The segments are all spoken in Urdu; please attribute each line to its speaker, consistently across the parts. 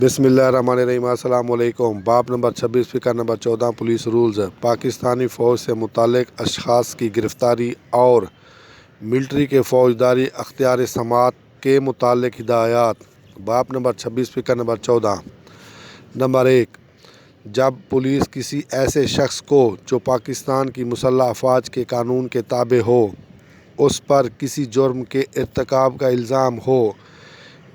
Speaker 1: بسم اللہ الرحمن الرحیم۔ السلام علیکم۔ باب نمبر 26 فقرہ نمبر 14 پولیس رولز۔ پاکستانی فوج سے متعلق اشخاص کی گرفتاری اور ملٹری کے فوجداری اختیار سماعت کے متعلق ہدایات۔ باب نمبر 26 فقرہ نمبر 14 نمبر 1، جب پولیس کسی ایسے شخص کو جو پاکستان کی مسلح افواج کے قانون کے تابع ہو، اس پر کسی جرم کے ارتکاب کا الزام ہو،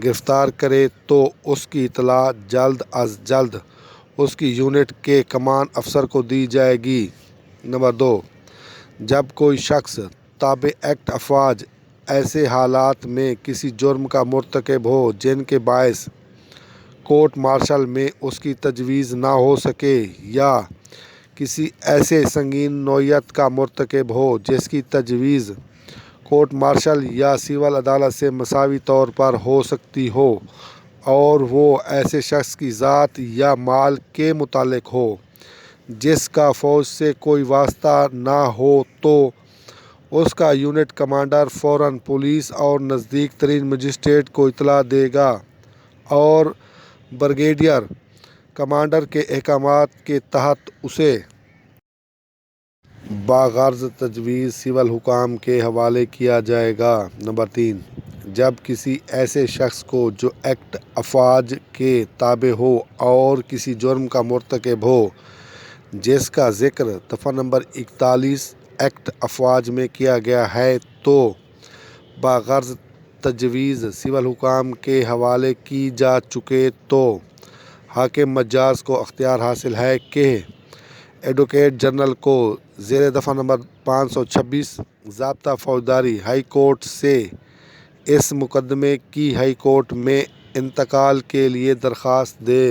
Speaker 1: گرفتار کرے تو اس کی اطلاع جلد از جلد اس کی یونٹ کے کمان افسر کو دی جائے گی۔ نمبر 2، جب کوئی شخص تابع ایکٹ افواج ایسے حالات میں کسی جرم کا مرتکب ہو جن کے باعث کورٹ مارشل میں اس کی تجویز نہ ہو سکے، یا کسی ایسے سنگین نوعیت کا مرتکب ہو جس کی تجویز کورٹ مارشل یا سول عدالت سے مساوی طور پر ہو سکتی ہو، اور وہ ایسے شخص کی ذات یا مال کے متعلق ہو جس کا فوج سے کوئی واسطہ نہ ہو، تو اس کا یونٹ کمانڈر فوراً پولیس اور نزدیک ترین مجسٹریٹ کو اطلاع دے گا، اور بریگیڈیئر کمانڈر کے احکامات کے تحت اسے باغرض تجویز سول حکام کے حوالے کیا جائے گا۔ نمبر 3، جب کسی ایسے شخص کو جو ایکٹ افواج کے تابع ہو اور کسی جرم کا مرتکب ہو جس کا ذکر دفعہ نمبر 41 ایکٹ افواج میں کیا گیا ہے، تو باغرض تجویز سول حکام کے حوالے کی جا چکے، تو حاکم مجاز کو اختیار حاصل ہے کہ ایڈوکیٹ جنرل کو زیر دفعہ نمبر 526 ضابطہ فوجداری ہائی کورٹ سے اس مقدمے کی ہائی کورٹ میں انتقال کے لیے درخواست دے۔